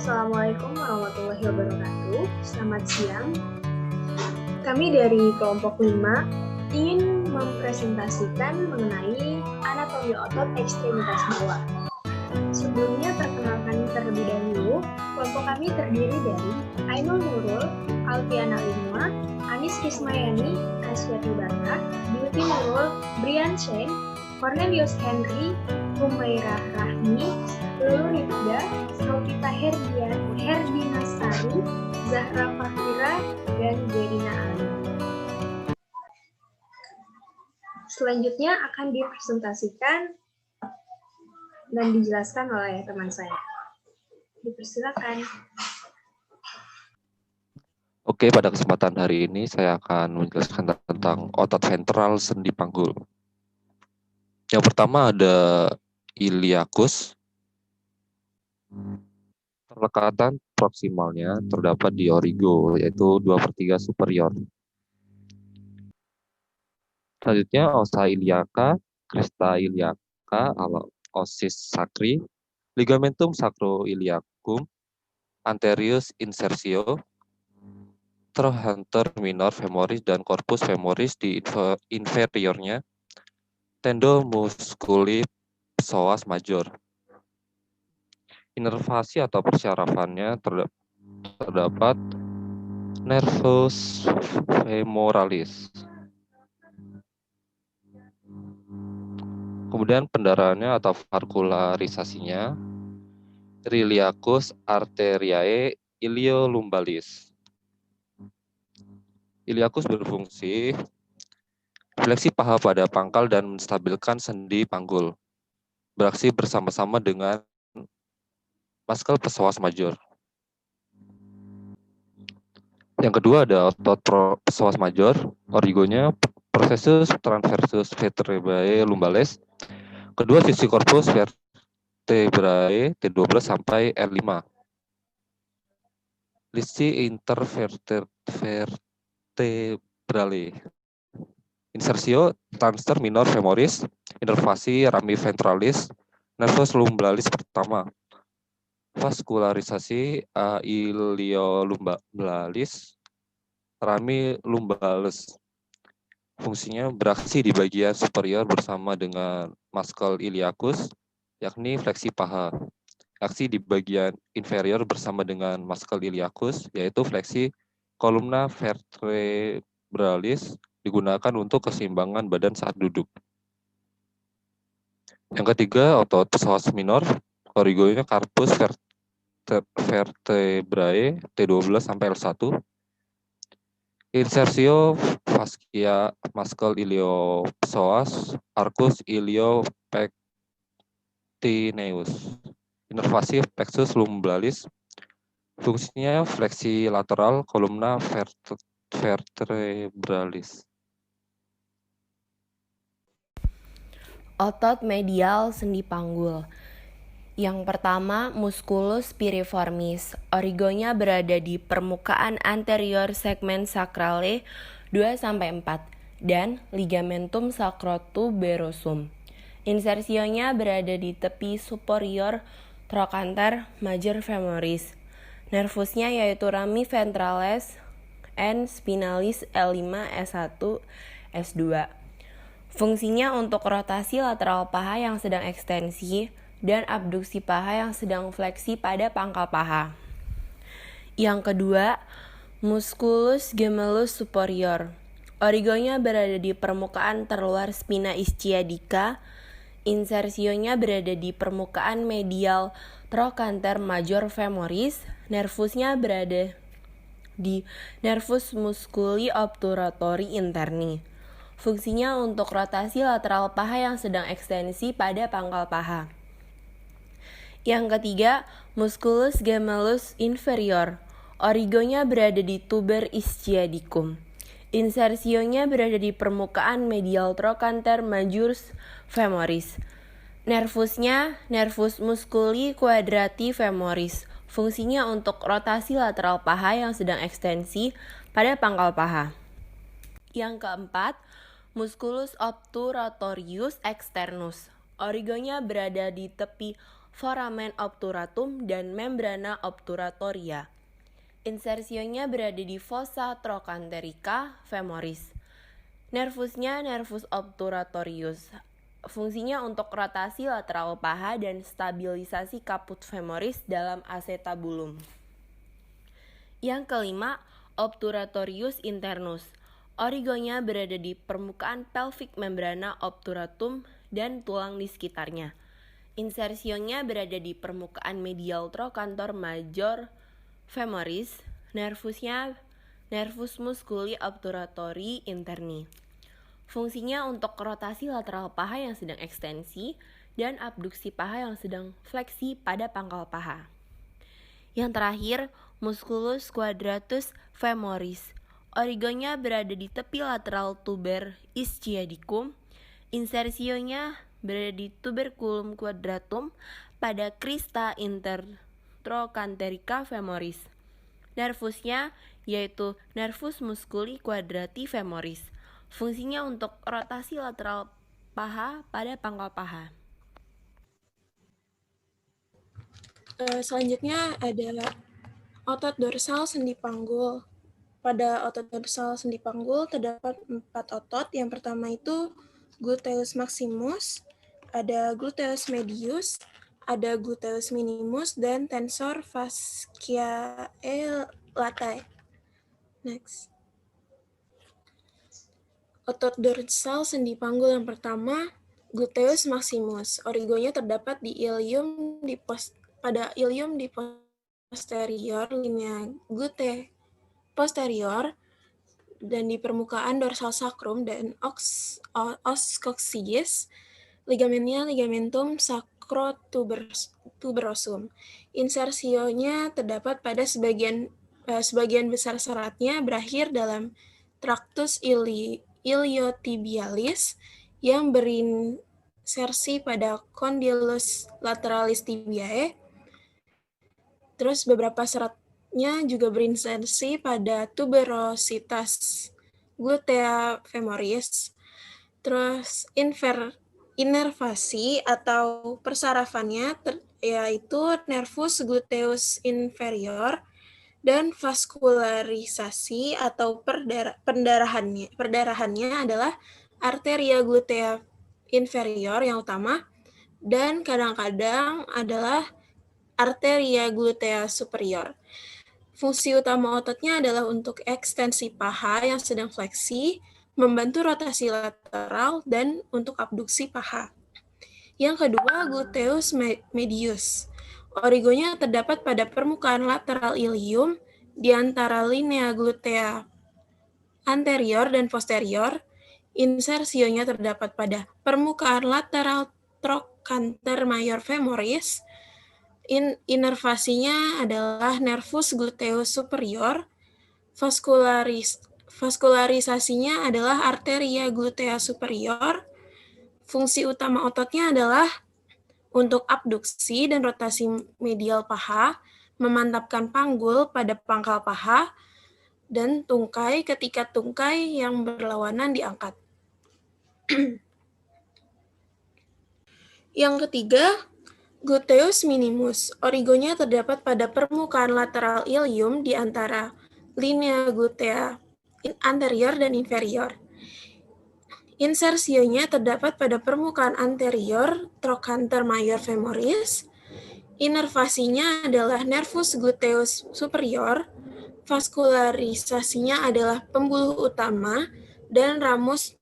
Assalamualaikum warahmatullahi wabarakatuh. Selamat siang. Kami dari kelompok 5 ingin mempresentasikan mengenai anatomi otot ekstremitas bawah. Sebelumnya perkenalkan terlebih dahulu, kelompok kami terdiri dari Ainul Nurul, Alfiana Lima, Anis Rismayani, Aswati Barka, Beauty Nurul, Brian Sheng, Cornelius Henry, Humairah Rahmi, Lulu Rifda, Novita Herdinasari, Zahra Fahira, dan Gerina Ali. Selanjutnya akan dipresentasikan dan dijelaskan oleh teman saya. Dipersilakan. Oke, pada kesempatan hari ini saya akan menjelaskan tentang otot ventral sendi panggul. Yang pertama ada iliacus. Perlekatan proksimalnya terdapat di origo, yaitu 2/3 superior. Selanjutnya ossa iliaca, crista iliaca, osis sacri, ligamentum sacroiliacum, anterius insertio, trochanter minor femoris dan corpus femoris di inferiornya, tendo musculi psoas major. Inervasi atau persyarafannya terdapat nervus femoralis. Kemudian pendarahannya atau vaskularisasinya iliacus arteriae iliolumbalis. Iliacus berfungsi fleksi paha pada pangkal dan menstabilkan sendi panggul. Beraksi bersama-sama dengan muscle psoas major. Yang kedua ada otot psoas major, origonya processus transversus vertebrae lumbales. Kedua sisi korpus vertebrae T12 sampai R5. Lisi intervertebrale. Insertio transfer minor femoris, inervasi rami ventralis, nervus lumbalis pertama. Vaskularisasi iliolumbalis, rami lumbalis. Fungsinya beraksi di bagian superior bersama dengan muscle iliacus, yakni fleksi paha. Aksi di bagian inferior bersama dengan muscle iliacus, yaitu fleksi kolumna vertebralis, digunakan untuk keseimbangan badan saat duduk. Yang ketiga, otot psoas minor, origonya corpus vertebrae T12 sampai L1. Insertio fascia muscle iliopsoas arcus iliopectineus. Inervasi plexus lumbalis. Fungsinya fleksi lateral kolumna vertebralis. Otot medial sendi panggul. Yang pertama, musculus piriformis. Origonya berada di permukaan anterior segmen sacrale 2-4 dan ligamentum sacrotuberosum. Insersionya berada di tepi superior trochanter major femoris. Nervusnya yaitu rami ventrales and spinalis L5 S1 S2. Fungsinya untuk rotasi lateral paha yang sedang ekstensi dan abduksi paha yang sedang fleksi pada pangkal paha. Yang kedua, musculus gemellus superior. Origonya berada di permukaan terluar spina ischiadica. Insersionya berada di permukaan medial trochanter major femoris. Nervusnya berada di nervus musculi obturatori interni. Fungsinya untuk rotasi lateral paha yang sedang ekstensi pada pangkal paha. Yang ketiga, musculus gemellus inferior. Origonya berada di tuber ischiadicum. Insersionya berada di permukaan medial trochanter majus femoris. Nervusnya nervus musculi quadrati femoris. Fungsinya untuk rotasi lateral paha yang sedang ekstensi pada pangkal paha. Yang keempat, musculus obturatorius externus. Origonya berada di tepi foramen obturatum, dan membrana obturatoria. Insersionya berada di fossa trochanterica femoris. Nervusnya nervus obturatorius. Fungsinya untuk rotasi lateral paha dan stabilisasi caput femoris dalam acetabulum. Yang kelima, obturatorius internus. Origonya berada di permukaan pelvic membrana obturatum dan tulang di sekitarnya. Insersionya berada di permukaan medial trochanter major femoris. Nervusnya nervus musculi obturatori interni. Fungsinya untuk rotasi lateral paha yang sedang ekstensi dan abduksi paha yang sedang fleksi pada pangkal paha. Yang terakhir, musculus quadratus femoris. Origonya berada di tepi lateral tuber ischiadicum. Insersionya berada di tuberculum quadratum pada crista intertrochanterica femoris. Nervusnya yaitu nervus musculi quadrati femoris. Fungsinya untuk rotasi lateral paha pada pangkal paha. Selanjutnya ada otot dorsal sendi panggul. Pada otot dorsal sendi panggul terdapat 4 otot. Yang pertama itu gluteus maximus, ada gluteus medius, ada gluteus minimus, dan tensor fasciae latae. Next. Otot dorsal sendi panggul yang pertama, gluteus maximus. Origonya terdapat di pada ilium di posterior linea glute posterior dan di permukaan dorsal sacrum dan os coccygeus. Ligamennya ligamentum sacrotuberosum. Insersionya terdapat pada sebagian besar seratnya berakhir dalam tractus iliotibialis yang berinsersi pada condylus lateralis tibiae. Terus beberapa seratnya juga berinsersi pada tuberositas glutea femoris. Terus inervasi atau persarafannya yaitu nervus gluteus inferior, dan vaskularisasi atau perdarahannya adalah arteria glutea inferior yang utama, dan kadang-kadang adalah arteria glutea superior. Fungsi utama ototnya adalah untuk ekstensi paha yang sedang fleksi, membantu rotasi lateral, dan untuk abduksi paha. Yang kedua, gluteus medius. Origonya terdapat pada permukaan lateral ilium di antara linea glutea anterior dan posterior. Insersionya terdapat pada permukaan lateral trochanter major femoris. Inervasinya adalah nervus gluteus superior. Vaskularisasinya adalah arteria glutea superior. Fungsi utama ototnya adalah untuk abduksi dan rotasi medial paha, memantapkan panggul pada pangkal paha, dan tungkai ketika tungkai yang berlawanan diangkat. Yang ketiga, gluteus minimus. Origonya terdapat pada permukaan lateral ilium di antara linea glutea anterior dan inferior. Insersionya terdapat pada permukaan anterior trochanter major femoris. Inervasinya adalah nervus gluteus superior. Vaskularisasinya adalah pembuluh utama dan ramus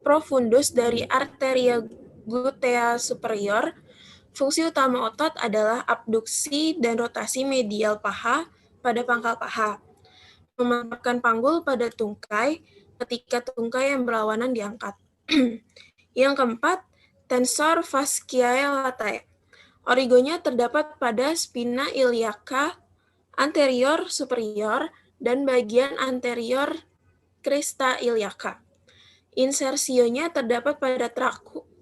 profundus dari arteria glutea superior. Fungsi utama otot adalah abduksi dan rotasi medial paha pada pangkal paha, memantapkan panggul pada tungkai ketika tungkai yang berlawanan diangkat. Yang keempat, tensor fasciae latae. Origonya terdapat pada spina iliaca anterior superior dan bagian anterior crista iliaca. Insersionya terdapat pada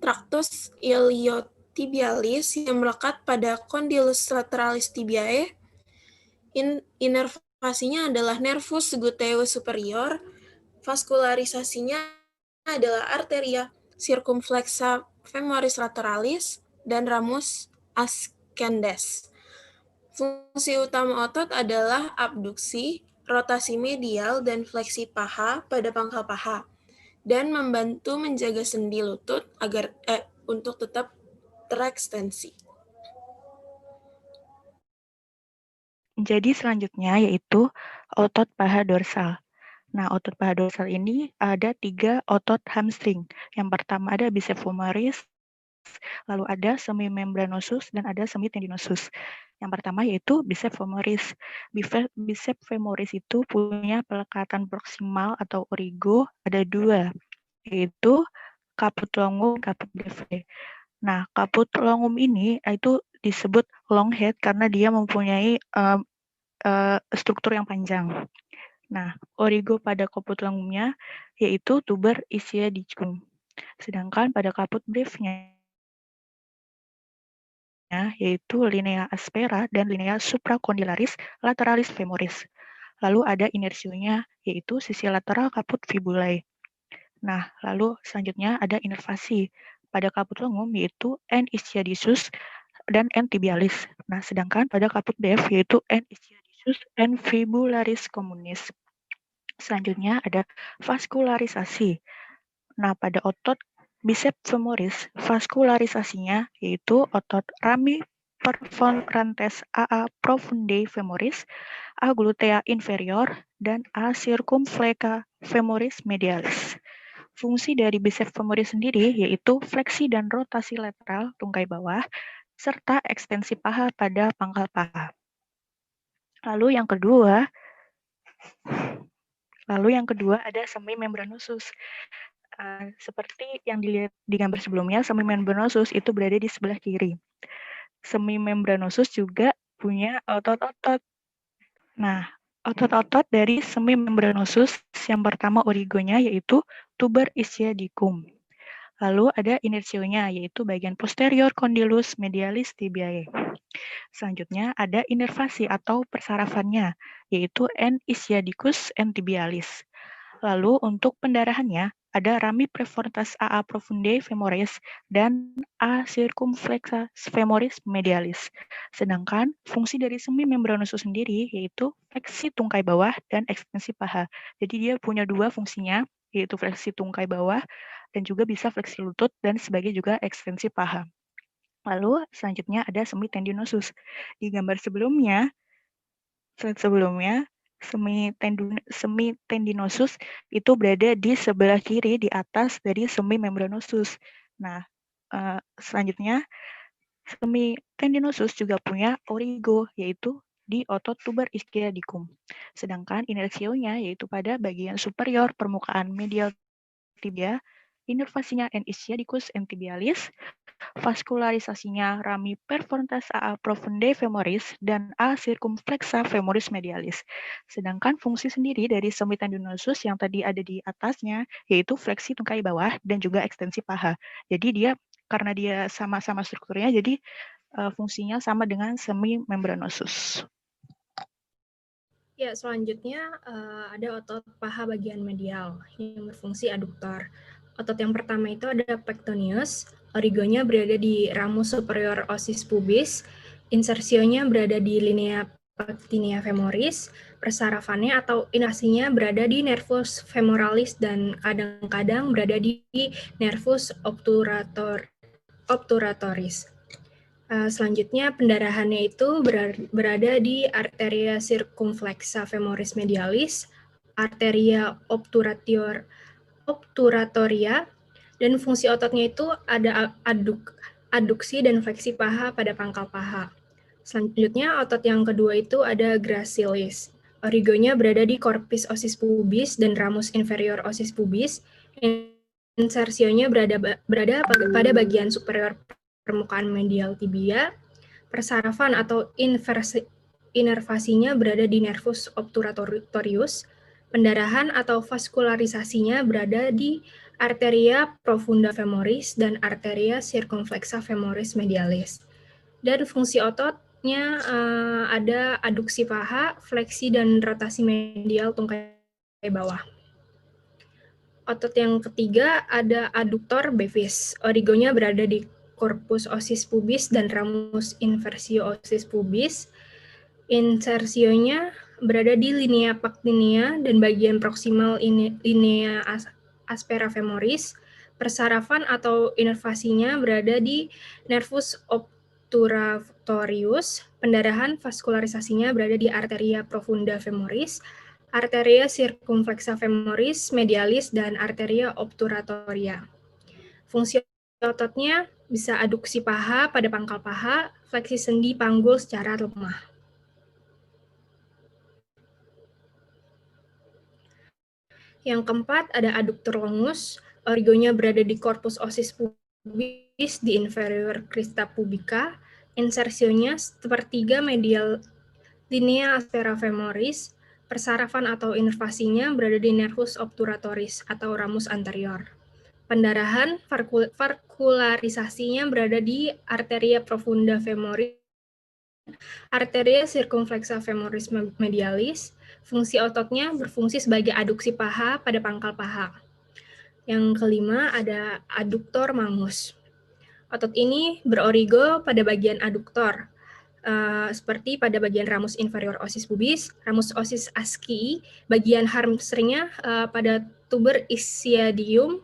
tractus iliotibialis yang melekat pada condylus lateralis tibiae. Inervasinya adalah nervus gluteus superior. Vaskularisasinya adalah arteria circumflexa femoris lateralis dan ramus candes. Fungsi utama otot adalah abduksi, rotasi medial, dan fleksi paha pada pangkal paha, dan membantu menjaga sendi lutut agar untuk tetap terekstensi. Jadi selanjutnya yaitu otot paha dorsal. Nah, otot paha dorsal ini ada 3 otot hamstring. Yang pertama ada bicep femoris, lalu ada semimembranosus, dan ada semitendinosus. Yang pertama yaitu bicep femoris. Bicep femoris itu punya pelekatan proksimal atau origo ada 2, yaitu caput longum, caput breve. Nah, caput longum ini itu disebut long head karena dia mempunyai struktur yang panjang. Nah, origo pada caput longumnya yaitu tuber ischiadicum. Sedangkan pada caput breve-nya yaitu linea aspera dan linea supracondylaris lateralis femoris. Lalu ada inersionya yaitu sisi lateral caput fibulae. Nah, lalu selanjutnya ada inervasi pada caput longum yaitu N ischiadius dan N tibialis. Nah, sedangkan pada caput breve yaitu N ischiadius and fibularis communis. Selanjutnya ada vaskularisasi. Nah, pada otot bicep femoris, vaskularisasinya yaitu otot rami perforantes AA profundae femoris, A glutea inferior, dan A circumflexa femoris medialis. Fungsi dari bicep femoris sendiri yaitu fleksi dan rotasi lateral tungkai bawah, serta ekstensi paha pada pangkal paha. Lalu yang kedua ada semimembranosus. Seperti yang dilihat di gambar sebelumnya, semimembranosus itu berada di sebelah kiri. Semimembranosus juga punya otot-otot. Nah, otot-otot dari semimembranosus yang pertama origonya yaitu tuber ischiadicum. Lalu ada inersionya yaitu bagian posterior condylus medialis tibiae. Selanjutnya ada inervasi atau persarafannya yaitu N ischiadicus and tibialis. Lalu untuk pendarahannya ada rami prefortas AA profundae femoris dan A circumflexa femoris medialis. Sedangkan fungsi dari semimembranosus sendiri yaitu fleksi tungkai bawah dan ekstensi paha. Jadi dia punya 2 fungsinya yaitu fleksi tungkai bawah dan juga bisa fleksi lutut dan sebagai juga ekstensi paha. Lalu selanjutnya ada semitendinosus. Di gambar sebelumnya, slide sebelumnya, semitendinosus itu berada di sebelah kiri di atas dari semimembranosus. Nah, selanjutnya semitendinosus juga punya origo yaitu di otot tuber ischiadicum. Sedangkan inersionya yaitu pada bagian superior permukaan medial tibia, inervasinya N ischiadicus and tibialis, vaskularisasinya rami perfortas AA profundae femoris dan A circumflexa femoris medialis. Sedangkan fungsi sendiri dari semitendinosus yang tadi ada di atasnya yaitu fleksi tungkai bawah dan juga ekstensi paha. Jadi karena dia sama-sama strukturnya, jadi fungsinya sama dengan semimembranosus. Ya, selanjutnya ada otot paha bagian medial yang berfungsi aduktor. Otot yang pertama itu ada pectoneus, origonya berada di ramus superior osis pubis, insersionya berada di linea pectinea femoris, persarafannya atau inersinya berada di nervus femoralis dan kadang-kadang berada di nervus obturatoris. Selanjutnya pendarahannya itu berada di arteria circumflexa femoris medialis, arteria obturatoria, dan fungsi ototnya itu ada aduksi dan fleksi paha pada pangkal paha. Selanjutnya otot yang kedua itu ada gracilis. Origonya berada di corpus osis pubis dan ramus inferior osis pubis. Insersionya berada pada bagian superior permukaan medial tibia. Persarafan atau inervasinya berada di nervus obturatorius. Pendarahan atau vaskularisasinya berada di arteria profunda femoris dan arteria circumflexa femoris medialis. Dan fungsi ototnya ada aduksi paha, fleksi dan rotasi medial tungkai bawah. Otot yang ketiga ada aduktor brevis. Origonya berada di corpus osis pubis dan ramus inversio osis pubis. Insersionya berada di linea pactinea dan bagian proksimal linea aspera femoris. Persarafan atau inervasinya berada di nervus obturatorius. Pendarahan vaskularisasinya berada di arteria profunda femoris, arteria circumflexa femoris medialis, dan arteria obturatoria. Fungsi ototnya bisa aduksi paha pada pangkal paha, fleksi sendi panggul secara lemah. Yang keempat ada adductor longus, origonya berada di corpus osis pubis di inferior crista pubica. Insersionya sepertiga medial linea aspera femoris. Persarafan atau inervasinya berada di nervus obturatoris atau ramus anterior. Pendarahan varkularisasinya berada di arteria profunda femoris, arteria circumflexa femoris medialis. Fungsi ototnya berfungsi sebagai aduksi paha pada pangkal paha. Yang kelima ada adductor mangus. Otot ini berorigo pada bagian aduktor, seperti pada bagian ramus inferior osis pubis, ramus osis askii, bagian hamstringnya pada tuber ischiadium,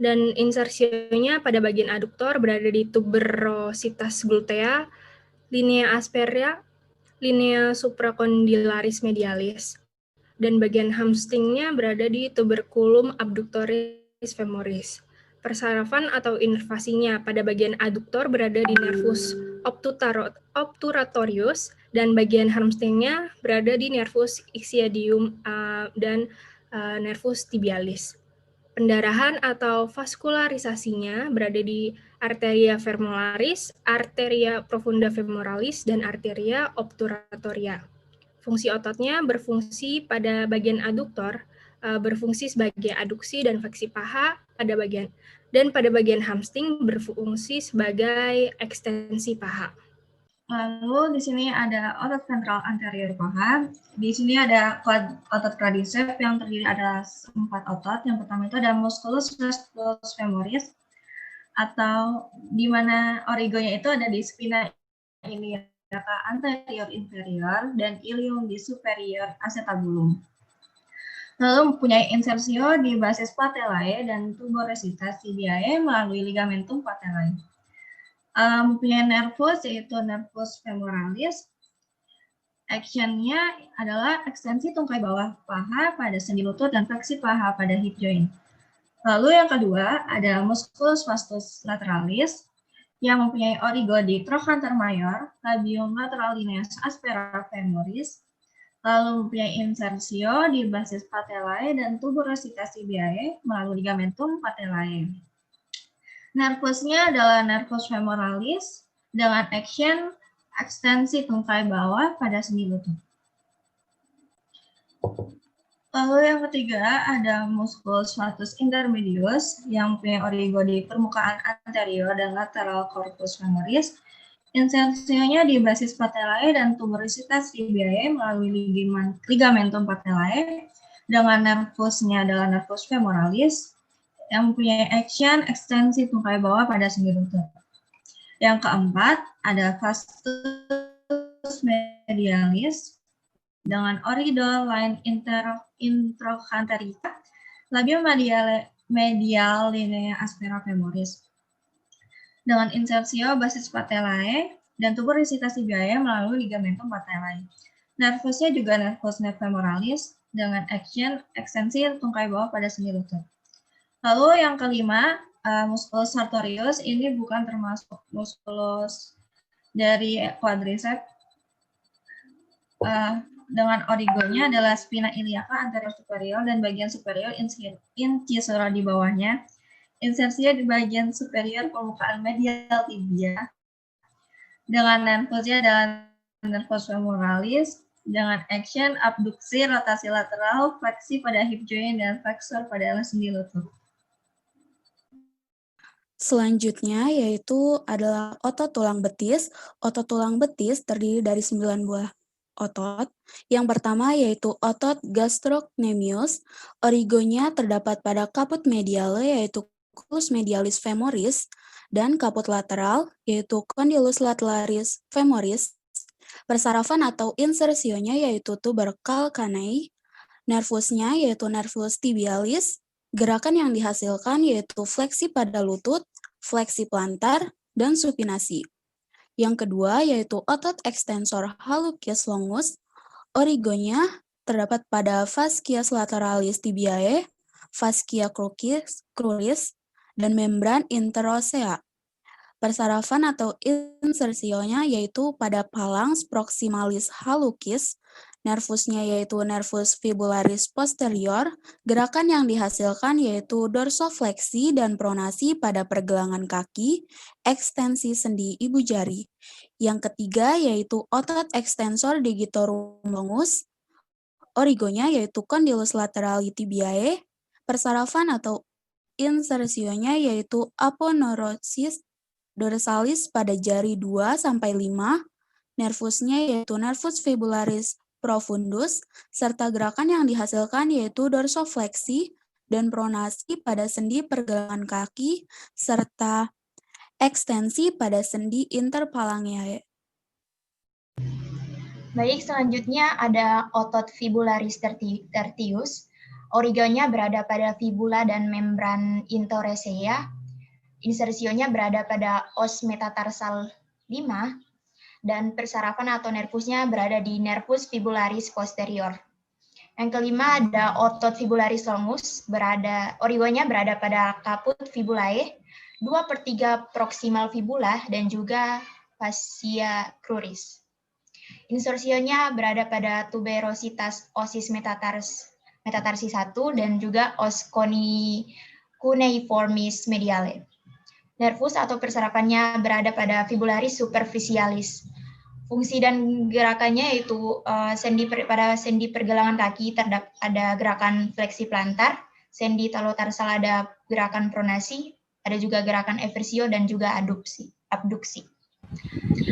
dan insersionya pada bagian aduktor berada di tuberositas glutea, linea aspera, linea supracondylaris medialis, dan bagian hamstringnya berada di tuberculum abductoris femoris. Persarafan atau inervasinya pada bagian aduktor berada di nervus obturatorius, dan bagian hamstringnya berada di nervus ischiadium dan nervus tibialis. Pendarahan atau vaskularisasinya berada di arteria femolaris, arteria profunda femoralis, dan arteria obturatoria. Fungsi ototnya berfungsi pada bagian aduktor, berfungsi sebagai aduksi dan fleksi paha pada bagian, dan pada bagian hamstring berfungsi sebagai ekstensi paha. Lalu di sini ada otot ventral anterior paha. Di sini ada otot quadriceps yang terdiri ada 4 otot. Yang pertama itu ada musculus vastus femoris, atau di mana origonya itu ada di spina iliaca anterior inferior dan ilium di superior acetabulum. Lalu mempunyai insersio di basis patellae dan tuberositas tibiae melalui ligamentum patellae. Mempunyai nervus yaitu nervus femoralis. Actionnya adalah ekstensi tungkai bawah paha pada sendi lutut dan fleksi paha pada hip joint. Lalu yang kedua ada musculus vastus lateralis yang mempunyai origo di trochanter major, labium lateral lineus aspera femoris, lalu mempunyai insersio di basis patellae dan tuberositas tibiae melalui ligamentum patellae. Nervusnya adalah nervus femoralis dengan action ekstensi tungkai bawah pada sendi lutut. Lalu yang ketiga ada musculus vastus intermedius yang punya origo di permukaan anterior dan lateral corpus femoris. Insersionya di basis patellae dan tuberositas tibiae melalui ligamentum patellae dengan nervusnya adalah nervus femoralis yang mempunyai action ekstensi tungkai bawah pada sendi lutut. Yang keempat ada vastus medialis dengan origo line introchanterica, labium medial linea aspera femoris dengan insersio basis patellae dan tuberositas tibiae melalui ligamentum patellae. Nervusnya juga nervus femoralis dengan action ekstensi tungkai bawah pada sendi lutut. Lalu yang kelima, musculus sartorius ini bukan termasuk musculus dari quadriceps. Dengan origonya adalah spina iliaca anterior superior dan bagian superior incisura di bawahnya. Insersinya di bagian superior permukaan medial tibia. Dengan nervusnya adalah nervus femoralis dengan action abduksi, rotasi lateral, fleksi pada hip joint, dan flexor pada sendi lutut. Selanjutnya yaitu adalah otot tulang betis. Otot tulang betis terdiri dari 9 buah otot. Yang pertama yaitu otot gastrocnemius. Origonya terdapat pada caput mediale yaitu culus medialis femoris dan kaput lateral, yaitu condylus lateralis femoris. Persarafan atau insersionya yaitu tuber calcaneae, nervusnya yaitu nervus tibialis, gerakan yang dihasilkan yaitu fleksi pada lutut, fleksi plantar, dan supinasi. Yang kedua yaitu otot ekstensor hallucis longus, origonya terdapat pada fascias lateralis tibiae, fascia cruris, dan membran interosea. Persarafan atau insersionya yaitu pada phalanx proximalis hallucis, nervusnya yaitu nervus fibularis posterior, gerakan yang dihasilkan yaitu dorsofleksi dan pronasi pada pergelangan kaki, ekstensi sendi ibu jari. Yang ketiga yaitu otot ekstensor digitorum longus, origonya yaitu condylus laterali tibiae, persarafan atau insersionya yaitu aponeurosis dorsalis pada jari 2-5, nervusnya yaitu nervus fibularis profundus, serta gerakan yang dihasilkan yaitu dorsofleksi dan pronasi pada sendi pergelangan kaki, serta ekstensi pada sendi interphalangeae. Baik, selanjutnya ada otot fibularis tertius. Origonya berada pada fibula dan membran interosea. Insersionya berada pada os metatarsal 5 dan persarafan atau nervusnya berada di nervus fibularis posterior. Yang kelima ada otot fibularis longus, origonya berada pada caput fibulae, 2/3 proximal fibula dan juga fascia cruris. Insersionya berada pada tuberositas osis metatarsi 1 dan juga os cuneiformis mediale. Nervus atau persarafannya berada pada fibularis superficialis. Fungsi dan gerakannya yaitu pada sendi pergelangan kaki ada gerakan fleksi plantar, sendi talotarsal ada gerakan pronasi, ada juga gerakan eversio dan juga abduksi.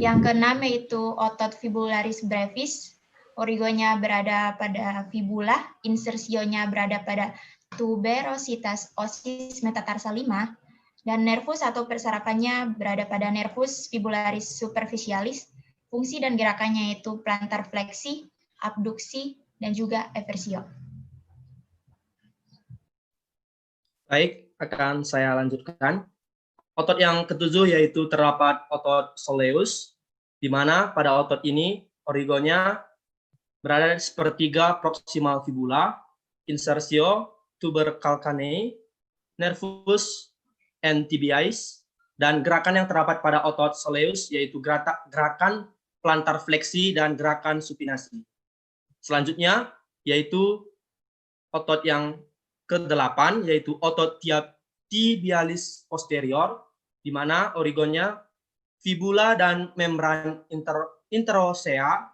Yang keenam yaitu otot fibularis brevis, origonya berada pada fibula, insersionya berada pada tuberositas osis metatarsal 5, dan nervus atau persarafannya berada pada nervus fibularis superficialis. Fungsi dan gerakannya yaitu plantar fleksi, abduksi, dan juga eversio. Baik, akan saya lanjutkan. Otot yang ketujuh yaitu terdapat otot soleus, di mana pada otot ini origonya berada di sepertiga proximal fibula, insersio tuber calcaneae, nervus and tibialis, dan gerakan yang terdapat pada otot soleus yaitu gerakan plantar fleksi dan gerakan supinasi. Selanjutnya yaitu otot yang ke-8 yaitu otot tibialis posterior, di mana origonnya fibula dan membran interosea,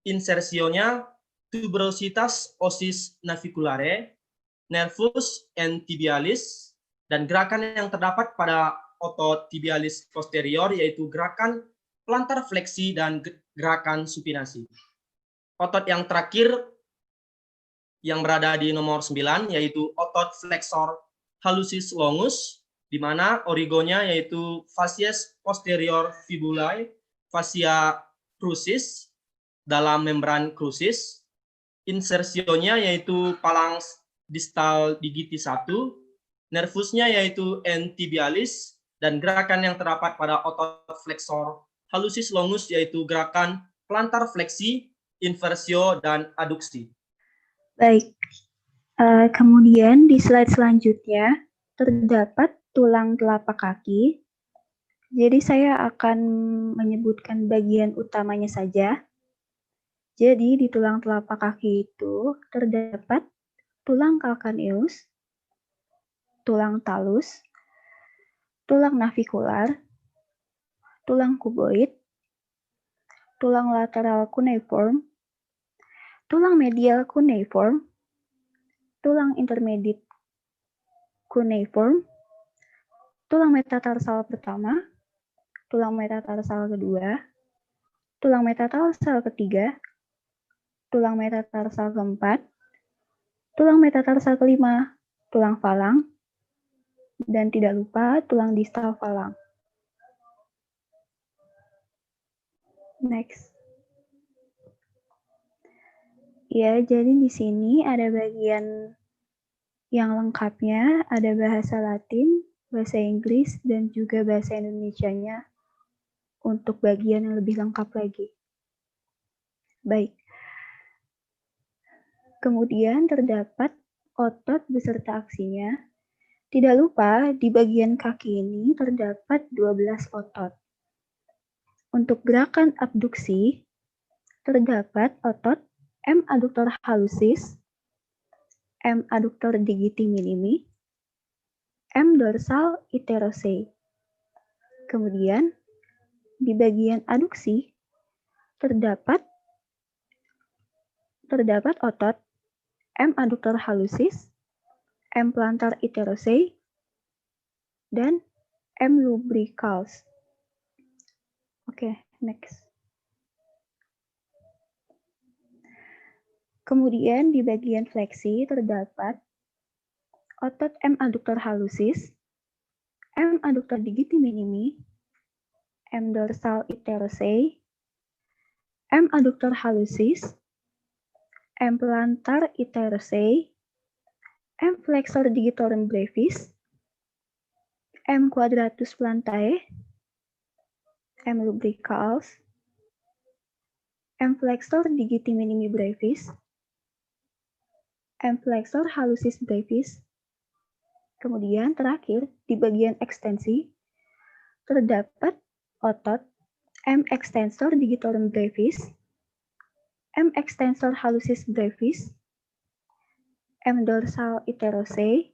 insersionya tuberositas osis naviculare, nervus and tibialis, dan gerakan yang terdapat pada otot tibialis posterior yaitu gerakan plantar fleksi dan gerakan supinasi. Otot yang terakhir yang berada di nomor 9 yaitu otot flexor hallucis longus, di mana origonya yaitu fascies posterior fibulae, fascia crucis dalam membran crucis, insersionya yaitu phalanx distal digiti 1, nervusnya yaitu N tibialis, dan gerakan yang terdapat pada otot flexor hallucis longus yaitu gerakan plantar fleksi, inversio, dan aduksi. Baik, kemudian di slide selanjutnya terdapat tulang telapak kaki. Jadi saya akan menyebutkan bagian utamanya saja. Jadi di tulang telapak kaki itu terdapat tulang calcaneus, tulang talus, tulang navikular, tulang kuboid, tulang lateral cuneiform, tulang medial cuneiform, tulang intermediate cuneiform, tulang metatarsal pertama, tulang metatarsal kedua, tulang metatarsal ketiga, tulang metatarsal keempat, tulang metatarsal kelima, tulang falang, dan tidak lupa tulang distal falang. Next. Ya, jadi di sini ada bagian yang lengkapnya, ada bahasa Latin, bahasa Inggris, dan juga bahasa Indonesianya untuk bagian yang lebih lengkap lagi. Baik. Kemudian terdapat otot beserta aksinya. Tidak lupa di bagian kaki ini terdapat 12 otot. Untuk gerakan abduksi, terdapat otot M adduktor hallucis, M adduktor digiti minimi, M dorsal iterosei. Kemudian, di bagian aduksi, terdapat otot M adduktor hallucis, M plantar iterosei, dan M lubricals. Oke, next. Kemudian di bagian fleksi terdapat otot M adduktor hallucis, M adduktor digiti minimi, M dorsal iterosei, M adduktor hallucis, M plantar iterosei, M flexor digitorum brevis, M quadratus plantae, M lubricals, M flexor digiti minimi brevis, M flexor hallucis brevis. Kemudian terakhir di bagian ekstensi terdapat otot M extensor digitorum brevis, M extensor hallucis brevis, M dorsal iterosei,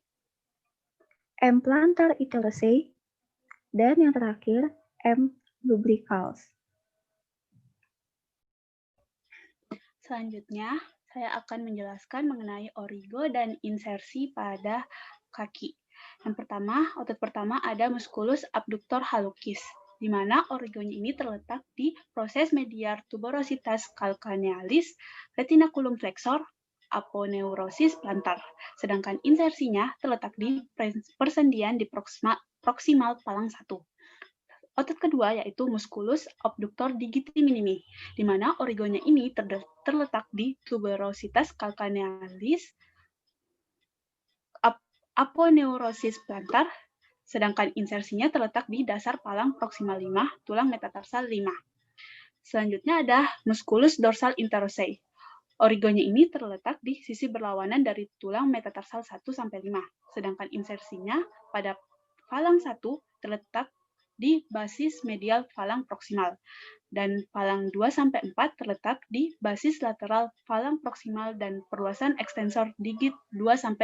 M plantar iterosei, dan yang terakhir M lubricals. Selanjutnya, saya akan menjelaskan mengenai origo dan insersi pada kaki. Yang pertama, otot pertama ada musculus abductor hallucis, di mana origonya ini terletak di proses medial tuberositas calcanealis, retinaculum flexor, aponeurosis plantar. Sedangkan insersinya terletak di persendian di proksimal palang 1. Otot kedua yaitu musculus abductor digiti minimi, di mana origonya ini terletak di tuberositas calcanealis, aponeurosis plantar, sedangkan insersinya terletak di dasar palang proksimal 5, tulang metatarsal 5. Selanjutnya ada musculus dorsal interosei. Origonya ini terletak di sisi berlawanan dari tulang metatarsal 1-5, sedangkan insersinya pada palang 1 terletak di basis medial falang proksimal, dan palang 2-4 terletak di basis lateral falang proksimal dan perluasan ekstensor digit 2-4.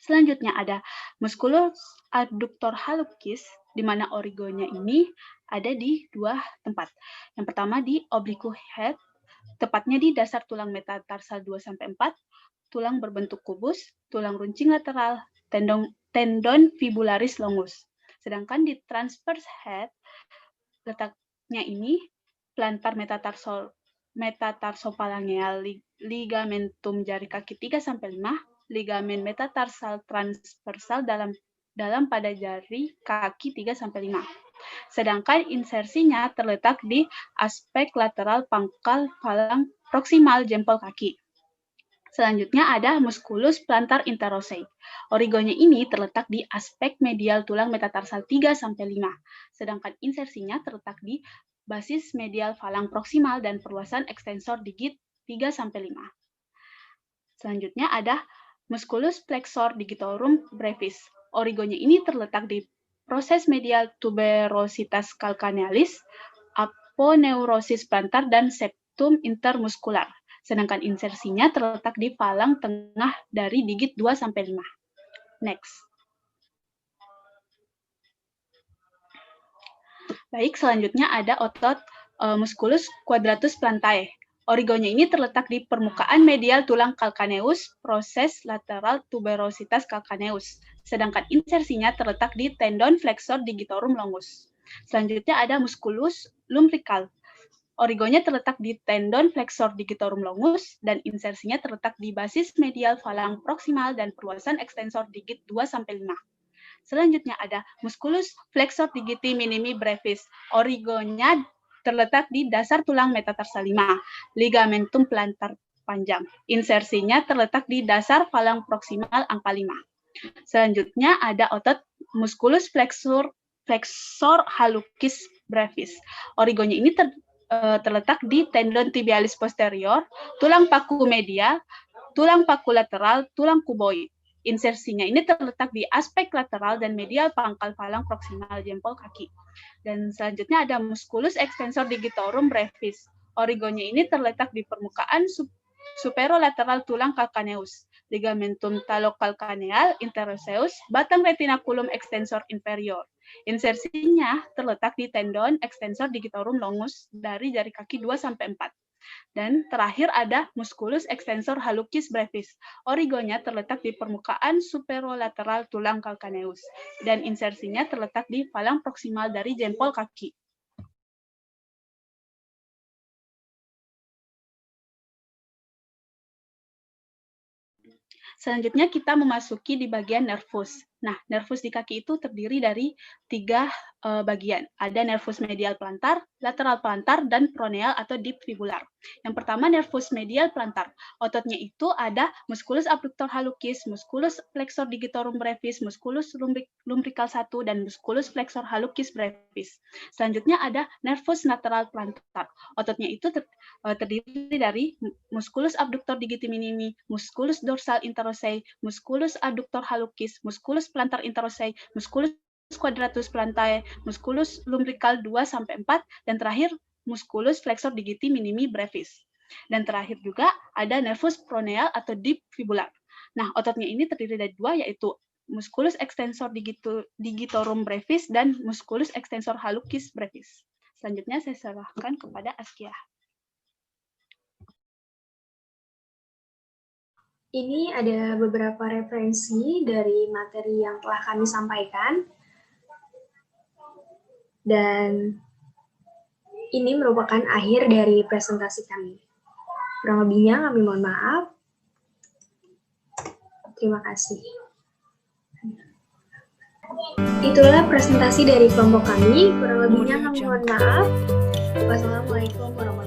Selanjutnya ada musculus adductor hallucis, di mana origonya ini ada di 2 tempat. Yang pertama di oblique head, tepatnya di dasar tulang metatarsal 2-4, tulang berbentuk kubus, tulang runcing lateral, tendon fibularis longus. Sedangkan di transverse head, letaknya ini plantar metatarsophalangeal ligamentum jari kaki 3-5, ligamen metatarsal transversal dalam pada jari kaki 3-5. Sedangkan insersinya terletak di aspek lateral pangkal falang proksimal jempol kaki. Selanjutnya ada musculus plantar interosei. Origonya ini terletak di aspek medial tulang metatarsal 3-5, sedangkan insersinya terletak di basis medial falang proksimal dan perluasan ekstensor digit 3-5. Selanjutnya ada musculus flexor digitorum brevis. Origonya ini terletak di proses medial tuberositas calcanealis, aponeurosis plantar, dan septum intermuskular. Sedangkan insersinya terletak di falang tengah dari digit 2-5. Next. Baik, selanjutnya ada otot musculus quadratus plantae. Origonya ini terletak di permukaan medial tulang calcaneus, proses lateral tuberositas calcaneus. Sedangkan insersinya terletak di tendon flexor digitorum longus. Selanjutnya ada musculus lumbrical. Origonya terletak di tendon flexor digitorum longus dan insersinya terletak di basis medial falang proksimal dan perluasan ekstensor digit 2-5. Selanjutnya ada musculus flexor digiti minimi brevis. Origonya terletak di dasar tulang metatarsal 5, ligamentum plantar panjang. Insersinya terletak di dasar falang proksimal angka 5. Selanjutnya ada otot musculus flexor hallucis brevis. Origonya ini terletak di tendon tibialis posterior, tulang paku medial, tulang paku lateral, tulang kuboid. Insersinya ini terletak di aspek lateral dan medial pangkal falang proksimal jempol kaki. Dan selanjutnya ada musculus extensor digitorum brevis. Origonya ini terletak di permukaan superolateral tulang calcaneus, ligamentum talocalcaneal interosseus, batang retinaculum extensor inferior. Insersinya terletak di tendon extensor digitorum longus dari jari kaki 2-4. Dan terakhir ada musculus extensor hallucis brevis. Origonya terletak di permukaan superolateral tulang calcaneus dan insersinya terletak di falang proksimal dari jempol kaki. Selanjutnya kita memasuki di bagian nervus. Nah, nervus di kaki itu terdiri dari 3 bagian. Ada nervus medial plantar, lateral plantar, dan proneal atau deep fibular. Yang pertama nervus medial plantar. Ototnya itu ada musculus abductor hallucis, musculus flexor digitorum brevis, musculus lumbrical 1, dan musculus flexor hallucis brevis. Selanjutnya ada nervus lateral plantar. Ototnya itu terdiri dari musculus abductor digiti minimi, musculus dorsal interosei, musculus adductor hallucis, musculus plantar interosei, musculus quadratus plantae, musculus lumbrical 2-4, dan terakhir musculus flexor digiti minimi brevis. Dan terakhir juga ada nervus proneal atau deep fibular. Nah, ototnya ini terdiri dari 2, yaitu musculus extensor digitorum brevis dan musculus extensor hallucis brevis. Selanjutnya saya serahkan kepada Askia. Ini ada beberapa referensi dari materi yang telah kami sampaikan. Dan ini merupakan akhir dari presentasi kami. Kurang lebihnya kami mohon maaf. Terima kasih. Itulah presentasi dari kelompok kami. Kurang lebihnya kami mohon maaf. Wassalamualaikum warahmatullahi wabarakatuh.